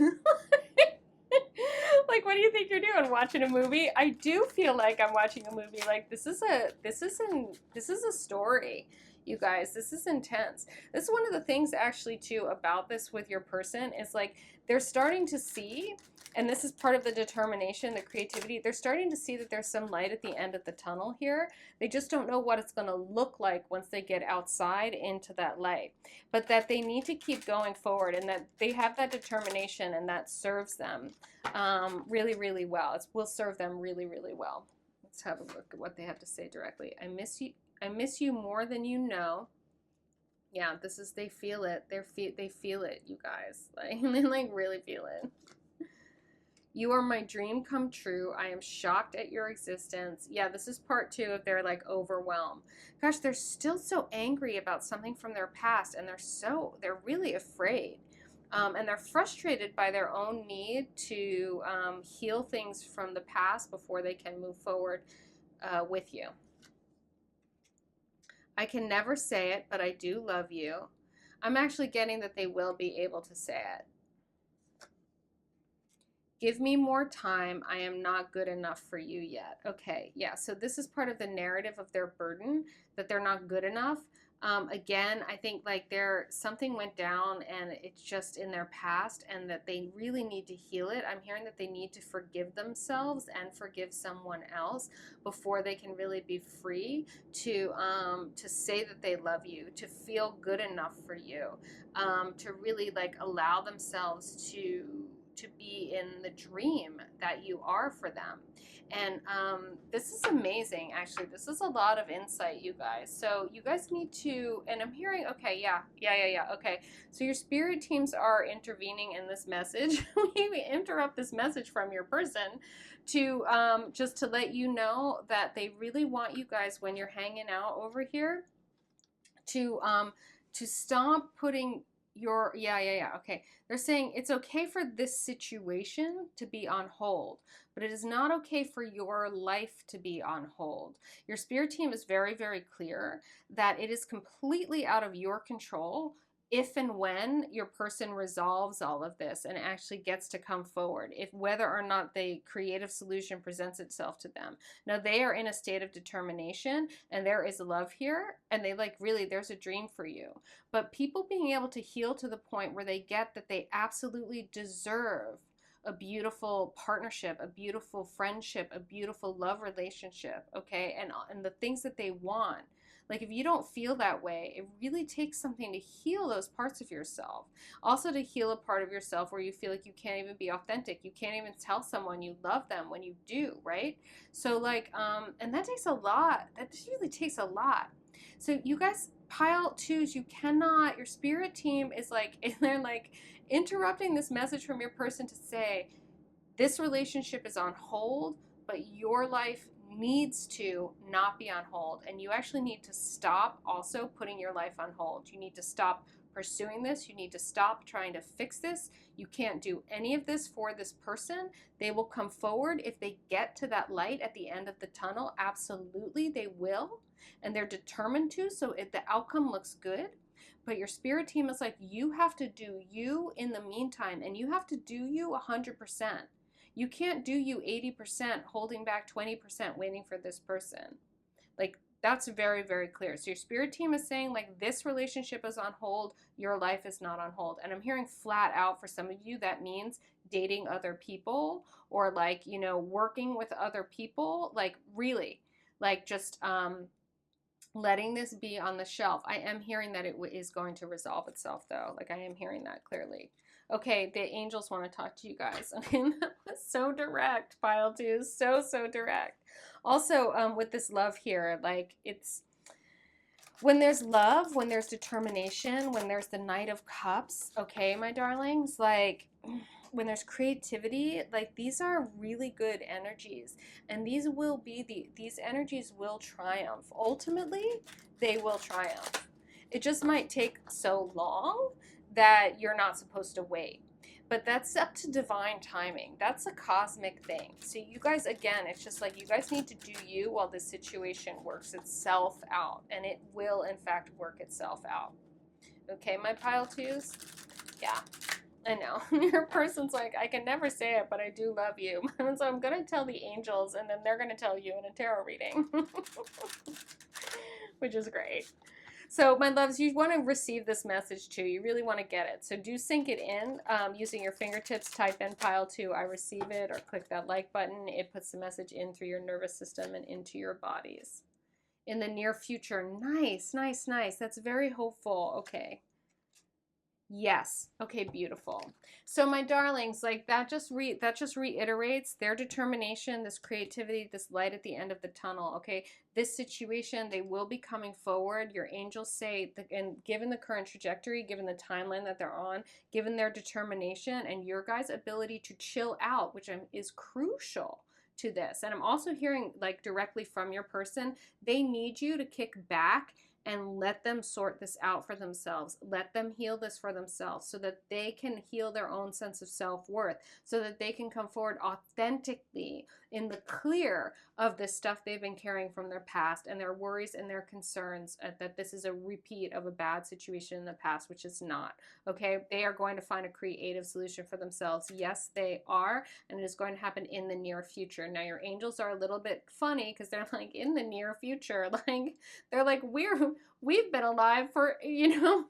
like, what do you think you're doing? Watching a movie? I do feel like I'm watching a movie. Like, this is a story, you guys. This is intense. This is one of the things actually too about this with your person is like they're starting to see, and this is part of the determination, the creativity. They're starting to see that there's some light at the end of the tunnel here. They just don't know what it's going to look like once they get outside into that light, but that they need to keep going forward, and that they have that determination, and that serves them really, really well. It will serve them really, really well. Let's have a look at what they have to say directly. I miss you more than you know. Yeah, this is, they feel it. They feel it, you guys. Like, they like really feel it. You are my dream come true. I am shocked at your existence. Yeah, this is part 2 of their like overwhelm. Gosh, they're still so angry about something from their past, and they're really afraid. And they're frustrated by their own need to heal things from the past before they can move forward with you. I can never say it, but I do love you. I'm actually getting that they will be able to say it. Give me more time. I am not good enough for you yet. Okay, yeah, so this is part of the narrative of their burden, that they're not good enough. Again, I think like something went down and it's just in their past, and that they really need to heal it. I'm hearing that they need to forgive themselves and forgive someone else before they can really be free to say that they love you, to feel good enough for you, to really like allow themselves to be in the dream that you are for them. And this is amazing, actually. This is a lot of insight, you guys. So you guys need to, and I'm hearing, okay, yeah. Okay, so your spirit teams are intervening in this message. We interrupt this message from your person to just to let you know that they really want you guys, when you're hanging out over here, to stop putting your, okay. They're saying it's okay for this situation to be on hold, but it is not okay for your life to be on hold. Your spirit team is very, very clear that it is completely out of your control if and when your person resolves all of this and actually gets to come forward, if whether or not the creative solution presents itself to them. Now, they are in a state of determination, and there is love here, and they like really, there's a dream for you. But people being able to heal to the point where they get that they absolutely deserve a beautiful partnership, a beautiful friendship, a beautiful love relationship, okay? And the things that they want. Like, if you don't feel that way, it really takes something to heal those parts of yourself. Also, to heal a part of yourself where you feel like you can't even be authentic. You can't even tell someone you love them when you do, right? So, like, and that takes a lot. That really takes a lot. So, you guys, pile 2s, you cannot, your spirit team is like, they're like interrupting this message from your person to say, this relationship is on hold, but your life needs to not be on hold, and you actually need to stop also putting your life on hold. You need to stop pursuing this. You need to stop trying to fix this. You can't do any of this for this person. They will come forward if they get to that light at the end of the tunnel. Absolutely, they will, and they're determined to, so if the outcome looks good. But your spirit team is like, you have to do you in the meantime, and you have to do you 100%. You can't do you 80%, holding back 20%, waiting for this person. Like, that's very, very clear. So your spirit team is saying, like, this relationship is on hold, your life is not on hold. And I'm hearing flat out, for some of you, that means dating other people, or like, you know, working with other people. Like, really, like, just letting this be on the shelf. I am hearing that it is going to resolve itself, though. Like, I am hearing that clearly. Okay, the angels want to talk to you guys. Okay, that was so direct, pile 2. So direct. Also, with this love here, like, it's, when there's love, when there's determination, when there's the Knight of Cups, okay, my darlings, like, when there's creativity, like, these are really good energies, and these energies will triumph. Ultimately, they will triumph. It just might take so long that you're not supposed to wait. But that's up to divine timing. That's a cosmic thing. So you guys, again, it's just like, you guys need to do you while this situation works itself out. And it will, in fact, work itself out. Okay, my pile 2s? Yeah. I know. Your person's like, I can never say it, but I do love you. So I'm going to tell the angels, and then they're going to tell you in a tarot reading, which is great. So, my loves, you want to receive this message too. You really want to get it. So, do sink it in using your fingertips. Type in pile 2, I receive it, or click that like button. It puts the message in through your nervous system and into your bodies. In the near future. Nice, nice, nice. That's very hopeful. Okay. Yes. Okay, beautiful. So my darlings, like that just reiterates their determination, this creativity, this light at the end of the tunnel, okay? This situation, they will be coming forward. Your angels say, and given the current trajectory, given the timeline that they're on, given their determination and your guys' ability to chill out, which is crucial to this. And I'm also hearing like directly from your person, they need you to kick back and let them sort this out for themselves. Let them heal this for themselves so that they can heal their own sense of self-worth, so that they can come forward authentically in the clear of this stuff they've been carrying from their past and their worries and their concerns that this is a repeat of a bad situation in the past, which is not. Okay, they are going to find a creative solution for themselves. Yes, they are, and it is going to happen in the near future. Now, your angels are a little bit funny because they're like, in the near future, like they're like, we've been alive for,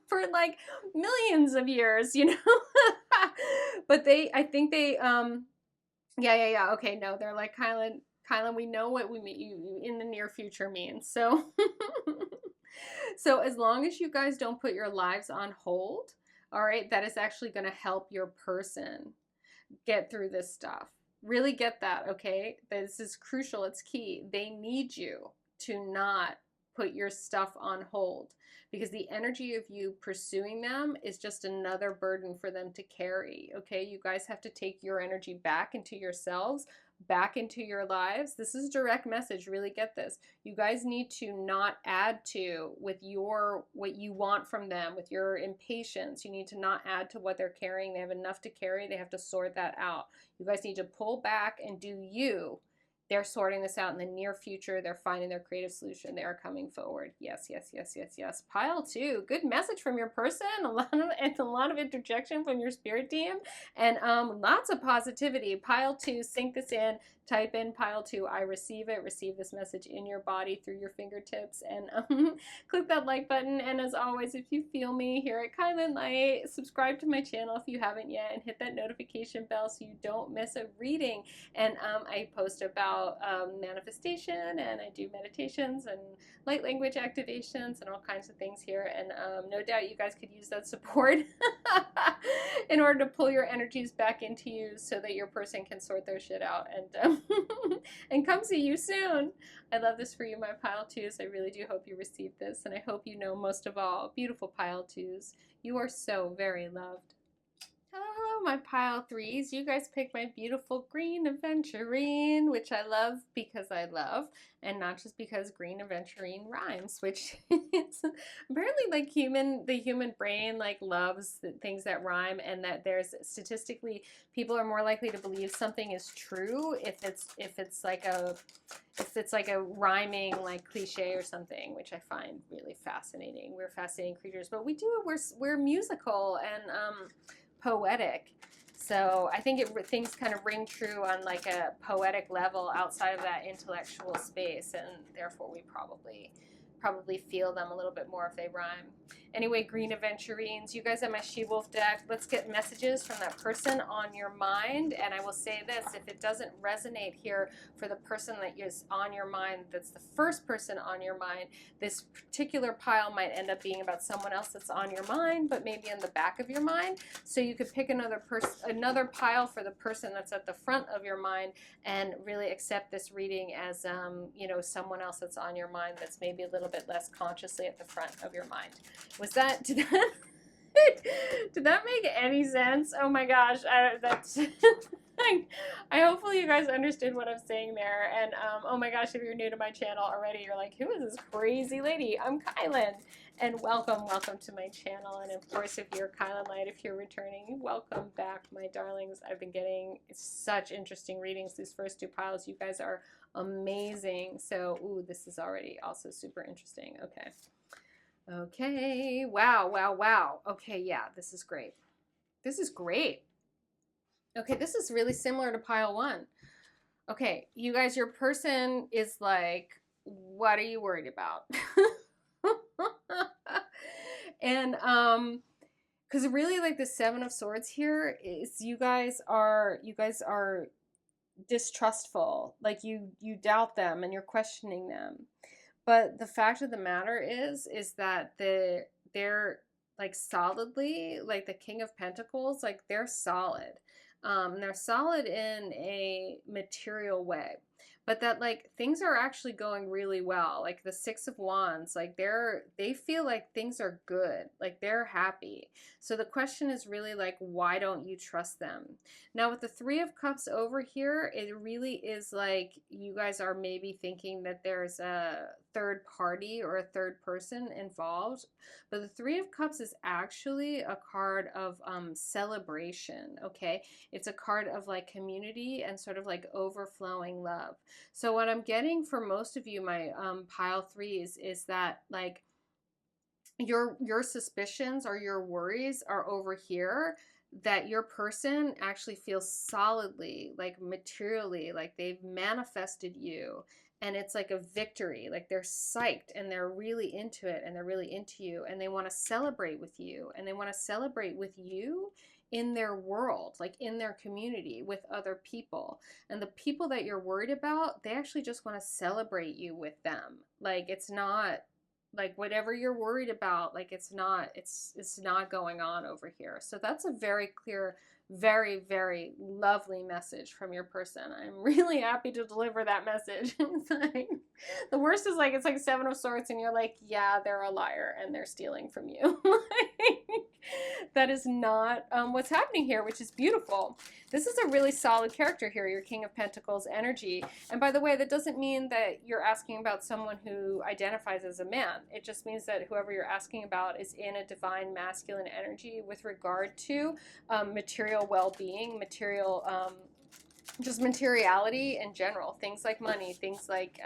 for like millions of years, but I think they yeah, okay, no, they're like, Kylan, we know what we mean you in the near future means. So so as long as you guys don't put your lives on hold, all right, that is actually going to help your person get through this stuff. Really get that, okay? This is crucial. It's key. They need you to not put your stuff on hold, because the energy of you pursuing them is just another burden for them to carry, okay? You guys have to take your energy back into yourselves, back into your lives. This is a direct message. Really get this. You guys need to not add to with what you want from them, with your impatience. You need to not add to what they're carrying. They have enough to carry. They have to sort that out. You guys need to pull back and do you. They're sorting this out in the near future. They're finding their creative solution. They are coming forward. Yes, yes, yes, yes, yes. Pile 2. Good message from your person. A lot of interjection from your spirit team, and lots of positivity. Pile 2. Sink this in. Type in pile 2. I receive it. Receive this message in your body through your fingertips, and click that like button. And as always, if you feel me here at kylinlight, subscribe to my channel if you haven't yet, and hit that notification bell so you don't miss a reading. And I post about manifestation, and I do meditations and light language activations and all kinds of things here. And no doubt you guys could use that support in order to pull your energies back into you so that your person can sort their shit out and and come see you soon. I love this for you, my pile 2s. I really do hope you receive this, and I hope you know, most of all, beautiful pile 2s, you are so very loved. Hello, my pile 3s. You guys picked my beautiful green aventurine, which I love because I love, and not just because green aventurine rhymes, which is apparently like the human brain like loves things that rhyme, and that there's statistically people are more likely to believe something is true if it's like a rhyming like cliche or something, which I find really fascinating. We're fascinating creatures, but we're musical and poetic. So I think things kind of ring true on like a poetic level outside of that intellectual space, and therefore we probably feel them a little bit more if they rhyme. Anyway, green aventurines, you guys have my She-Wolf deck. Let's get messages from that person on your mind. And I will say this, if it doesn't resonate here for the person that is on your mind, that's the first person on your mind, this particular pile might end up being about someone else that's on your mind, but maybe in the back of your mind. So you could pick another pile for the person that's at the front of your mind, and really accept this reading as someone else that's on your mind that's maybe a little bit less consciously at the front of your mind. Did that make any sense? Oh my gosh, that's I hopefully you guys understood what I'm saying there. And oh my gosh, if you're new to my channel already, you're like, who is this crazy lady? I'm Kylan, and welcome to my channel. And of course, if you're kylinlight, if you're returning, welcome back, my darlings. I've been getting such interesting readings these first 2 piles. You guys are amazing. So ooh, this is already also super interesting. Okay, wow. Okay, yeah, this is great. This is great. Okay, this is really similar to pile 1. Okay, you guys, your person is like, what are you worried about? And because really, like, the 7 of Swords here is you guys are distrustful. Like, you doubt them and you're questioning them. But the fact of the matter is that they're like solidly, like the King of Pentacles, like they're solid. They're solid in a material way, but that like things are actually going really well. Like the 6 of Wands, like they feel like things are good, like they're happy. So the question is really like, why don't you trust them? Now with the 3 of Cups over here, it really is like you guys are maybe thinking that there's a third party or a third person involved, but the 3 of Cups is actually a card of celebration. Okay, it's a card of like community and sort of like overflowing love. So what I'm getting for most of you, my pile 3s, is that like your suspicions or your worries are over here, that your person actually feels solidly, like materially, like they've manifested you, and it's like a victory. Like they're psyched and they're really into it and they're really into you and they want to celebrate with you, and they want to celebrate with you in their world, like in their community with other people. And the people that you're worried about, they actually just want to celebrate you with them. Like it's not like whatever you're worried about, like it's not going on over here. So that's a very clear, very, very lovely message from your person. I'm really happy to deliver that message. It's like, the worst is like, it's like 7 of Swords and you're like, yeah, they're a liar and they're stealing from you. That is not what's happening here, which is beautiful. This is a really solid character here, your King of Pentacles energy. And by the way, that doesn't mean that you're asking about someone who identifies as a man. It just means that whoever you're asking about is in a divine masculine energy with regard to material well-being, material, just materiality in general. Things like money, things like,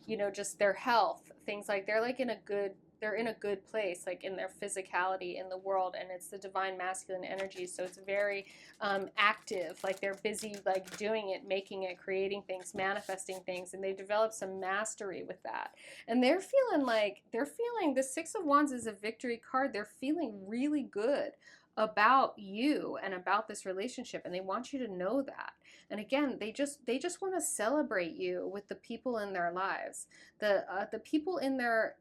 you know, just their health, things like they're like in a good place, like in their physicality in the world, and it's the divine masculine energy, so it's very active, like they're busy like doing it, making it, creating things, manifesting things, and they develop some mastery with that. And they're feeling the 6 of Wands is a victory card. They're feeling really good about you and about this relationship, and they want you to know that. And again, they just want to celebrate you with the people in their lives. The people in their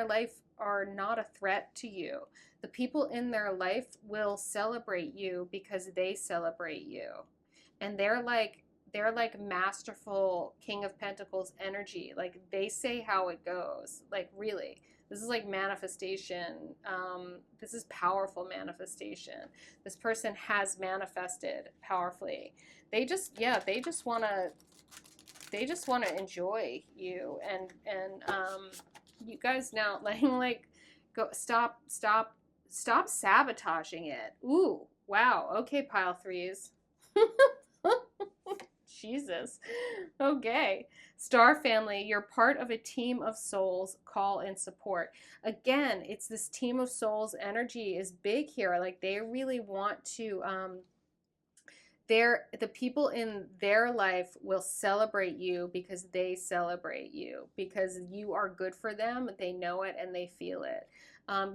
life are not a threat to you. The people in their life will celebrate you because they celebrate you. And they're like masterful King of Pentacles energy. Like they say how it goes. Like really. This is like manifestation. This is powerful manifestation. This person has manifested powerfully. They just want to enjoy you, and you guys now like go stop sabotaging it. Ooh, wow. Okay, pile 3s. Jesus. Okay. Star family, you're part of a team of souls. Call and support. Again, it's this team of souls energy is big here. Like they really want to the people in their life will celebrate you because they celebrate you, because you are good for them. They know it and they feel it.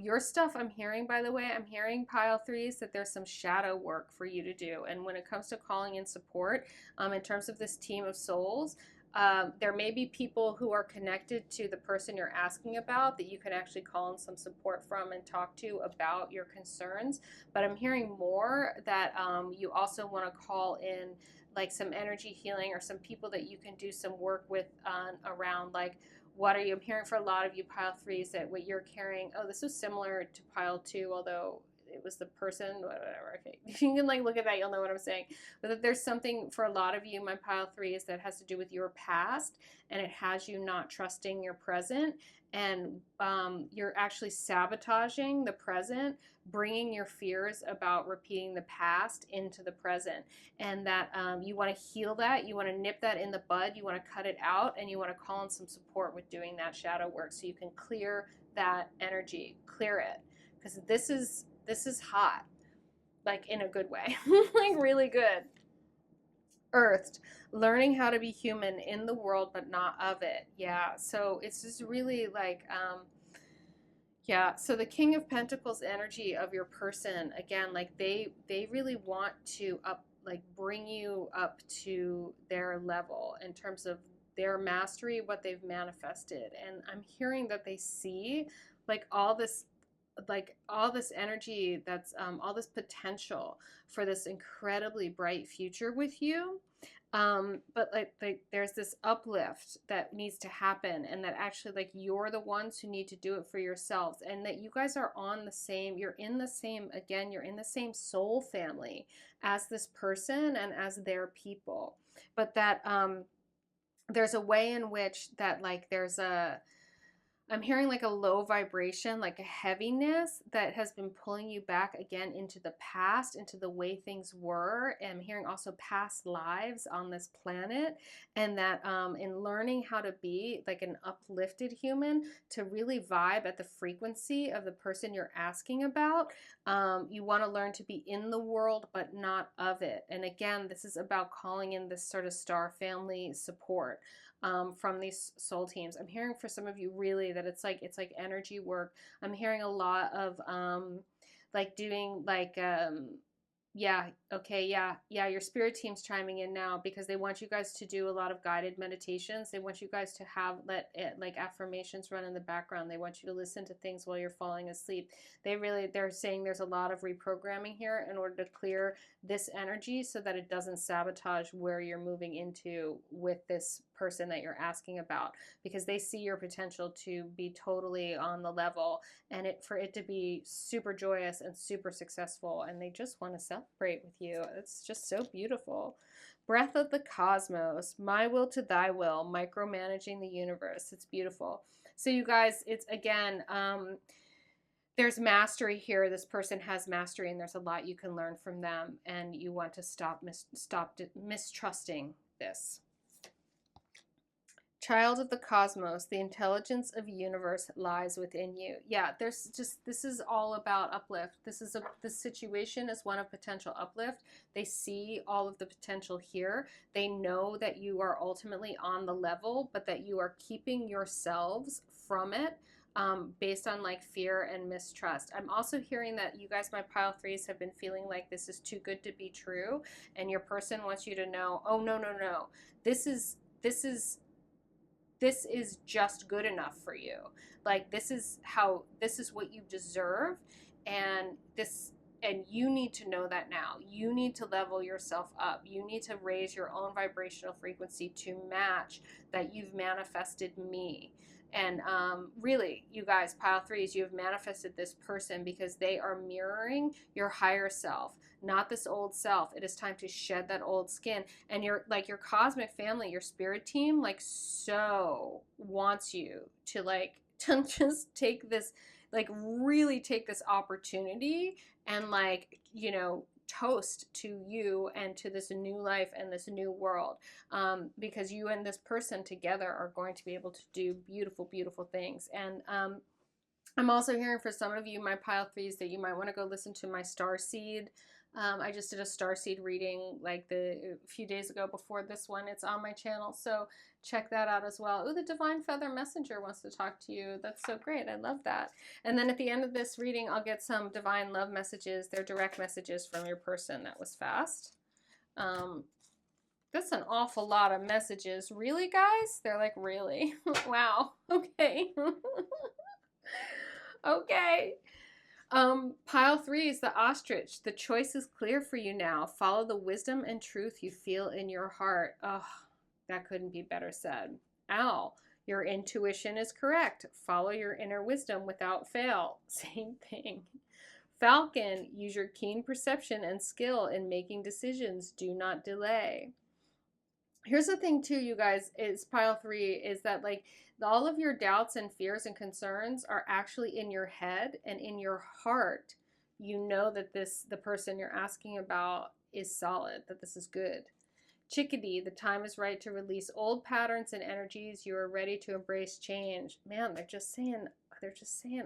Your stuff, I'm hearing, by the way, I'm hearing pile 3s that there's some shadow work for you to do. And when it comes to calling in support, in terms of this team of souls, there may be people who are connected to the person you're asking about that you can actually call in some support from and talk to about your concerns. But I'm hearing more that you also want to call in like some energy healing or some people that you can do some work with around like, what are you? I'm hearing for a lot of you pile 3s that what you're carrying. Oh, this was similar to pile 2, although it was the person, whatever. Okay, you can like look at that, you'll know what I'm saying. But that there's something for a lot of you, my pile 3s, that has to do with your past, and it has you not trusting your present, and you're actually sabotaging the present, bringing your fears about repeating the past into the present, and that you want to heal that, you want to nip that in the bud, you want to cut it out, and you want to call in some support with doing that shadow work so you can clear that energy, clear it, because this is hot. like in a good way, like really good. Earthed, learning how to be human in the world but not of it. Yeah, so it's just really like yeah, so the King of Pentacles energy of your person, again, like they really want to up, like bring you up to their level in terms of their mastery, what they've manifested. And I'm hearing that they see like all this energy, that's all this potential for this incredibly bright future with you. But like there's this uplift that needs to happen, and that actually like you're the ones who need to do it for yourselves, and that you guys are on the same, you're in the same, again, you're in the same soul family as this person and as their people. But that there's a way in which that like there's a, I'm hearing like a low vibration, like a heaviness that has been pulling you back again into the past, into the way things were. And I'm hearing also past lives on this planet, and that in learning how to be like an uplifted human, to really vibe at the frequency of the person you're asking about, you want to learn to be in the world but not of it. And again, this is about calling in this sort of star family support from these soul teams. I'm hearing for some of you really that it's like energy work. I'm hearing a lot of like doing like yeah, okay, yeah, your spirit team's chiming in now because they want you guys to do a lot of guided meditations. They want you guys to have let it, like affirmations run in the background. They want you to listen to things while you're falling asleep. They're saying there's a lot of reprogramming here in order to clear this energy so that it doesn't sabotage where you're moving into with this person that you're asking about, because they see your potential to be totally on the level, and for it to be super joyous and super successful, and they just want to celebrate with you. It's just so beautiful. Breath of the cosmos, my will to thy will, micromanaging the universe. It's beautiful. So you guys, it's again, there's mastery here. This person has mastery, and there's a lot you can learn from them, and you want to stop mistrusting this. Child of the cosmos, the intelligence of universe lies within you. Yeah, there's just, this is all about uplift. This situation is one of potential uplift. They see all of the potential here. They know that you are ultimately on the level, but that you are keeping yourselves from it. Based on like fear and mistrust. I'm also hearing that you guys, my pile threes, have been feeling like this is too good to be true, and your person wants you to know, oh no, this is just good enough for you. Like this is what you deserve, and you need to know that now. You need to level yourself up. You need to raise your own vibrational frequency to match that you've manifested me. And really, you guys, pile threes, you have manifested this person because they are mirroring your higher self, not this old self. It is time to shed that old skin. And your cosmic family, your spirit team, like so wants you to to just take this, like really take this opportunity and toast to you and to this new life and this new world, because you and this person together are going to be able to do beautiful, beautiful things. And I'm also hearing for some of you, my pile threes, that you might want to go listen to my starseed. I just did a starseed reading like a few days ago before this one. It's on my channel, so check that out as well. Ooh, the Divine Feather Messenger wants to talk to you. That's so great. I love that. And then at the end of this reading, I'll get some divine love messages. They're direct messages from your person. That was fast. That's an awful lot of messages. Really, guys? They're like, really? Wow. Okay. Okay. Pile threes, the ostrich. The choice is clear for you now. Follow the wisdom and truth you feel in your heart. Oh, that couldn't be better said. Owl, your intuition is correct. Follow your inner wisdom without fail. Same thing. Falcon, use your keen perception and skill in making decisions. Do not delay. Here's the thing too, you guys, is pile three, is that like all of your doubts and fears and concerns are actually in your head, and in your heart you know that the person you're asking about is solid, that this is good. Chickadee, the time is right to release old patterns and energies. You are ready to embrace change. Man, they're just saying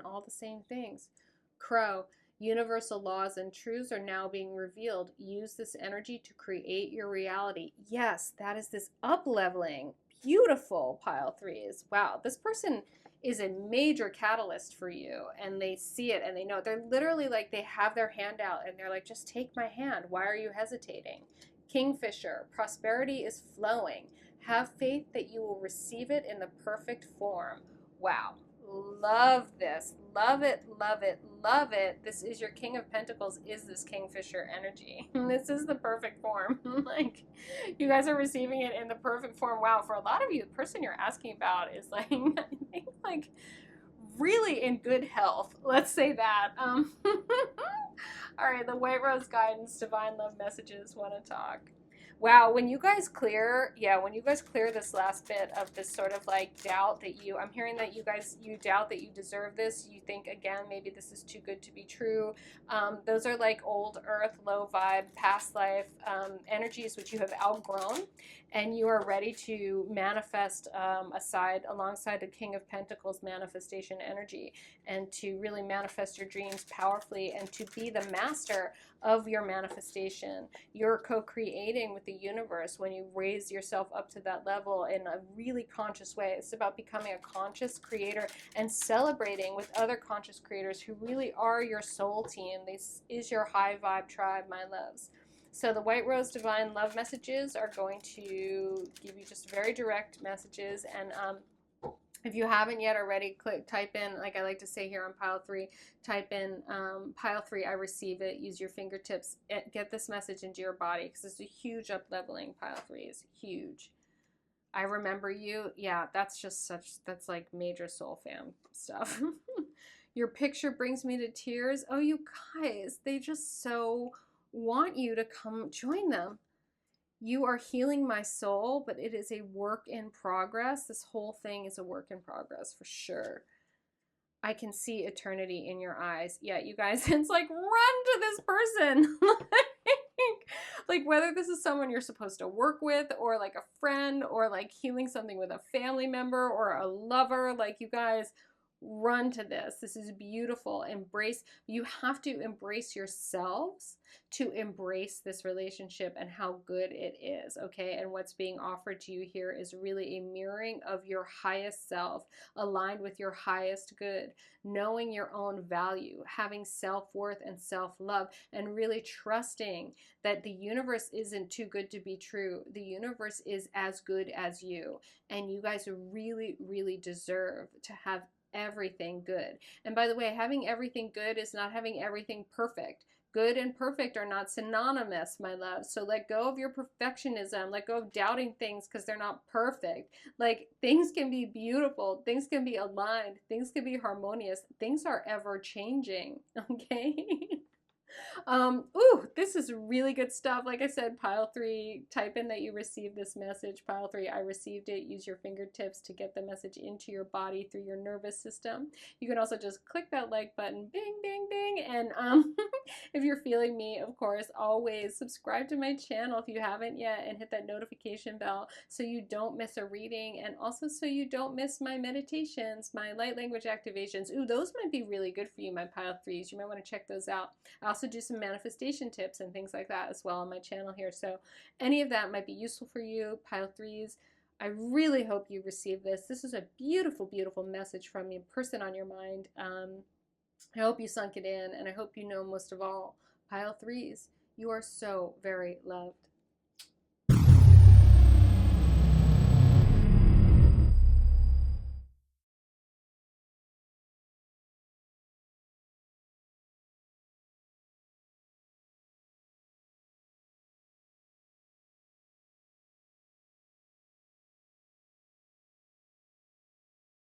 all the same things. Crow, Universal laws and truths are now being revealed. Use this energy to create your reality. Yes, that is this up-leveling. Beautiful, pile threes. Wow, this person is a major catalyst for you, and they see it and they know it. They're literally like, they have their hand out and they're like, just take my hand. Why are you hesitating? Kingfisher, prosperity is flowing. Have faith that you will receive it in the perfect form. Wow. Love this. Love it, love it, love it. This is your King of Pentacles, is this Kingfisher energy. This is the perfect form. Like, you guys are receiving it in the perfect form. Wow, for a lot of you, the person you're asking about is like, I think, like, really in good health. Let's say that. All right, the White Rose Guidance, Divine Love Messages, want to talk. Wow, when you guys clear, when you guys clear this last bit of this sort of like doubt that I'm hearing that you guys, you doubt that you deserve this. You think, again, maybe this is too good to be true. Those are like old earth, low vibe, past life energies which you have outgrown. And you are ready to manifest alongside the King of Pentacles manifestation energy, and to really manifest your dreams powerfully, and to be the master of your manifestation. You're co-creating with the universe when you raise yourself up to that level in a really conscious way. It's about becoming a conscious creator and celebrating with other conscious creators who really are your soul team. This is your high vibe tribe, my loves. So the White Rose Divine Love Messages are going to give you just very direct messages. And if you haven't yet already, type in, like I like to say here on pile 3, type in pile 3, I receive it. Use your fingertips. Get this message into your body, because it's a huge up-leveling. Pile 3 is huge. I remember you. Yeah, that's just that's like major soul fam stuff. Your picture brings me to tears. Oh, you guys, they just so want you to come join them. You are healing my soul, but it is a work in progress. This whole thing is a work in progress for sure. I can see eternity in your eyes. Yeah, you guys, it's like, run to this person. Like, whether this is someone you're supposed to work with, or like a friend, or like healing something with a family member or a lover, like, you guys, run to this. This is beautiful. Embrace. You have to embrace yourselves to embrace this relationship and how good it is, okay? And what's being offered to you here is really a mirroring of your highest self, aligned with your highest good, knowing your own value, having self-worth and self-love, and really trusting that the universe isn't too good to be true. The universe is as good as you, and you guys really, really deserve to have everything good. And by the way, having everything good is not having everything perfect. Good and perfect are not synonymous, my love. So let go of your perfectionism. Let go of doubting things because they're not perfect. Like, things can be beautiful. Things can be aligned. Things can be harmonious. Things are ever changing, okay? Ooh, this is really good stuff. Like I said, pile 3, type in that you received this message. Pile 3, I received it. Use your fingertips to get the message into your body through your nervous system. You can also just click that like button, bing, bing, bing. And if you're feeling me, of course, always subscribe to my channel if you haven't yet, and hit that notification bell so you don't miss a reading, and also so you don't miss my meditations, my light language activations. Ooh, those might be really good for you, my pile 3s. You might want to check those out. I also do some manifestation tips and things like that as well on my channel here. So any of that might be useful for you, pile 3s. I really hope you receive this. This is a beautiful, beautiful message from the person on your mind. I hope you sunk it in, and I hope you know, most of all, pile 3s, you are so very loved.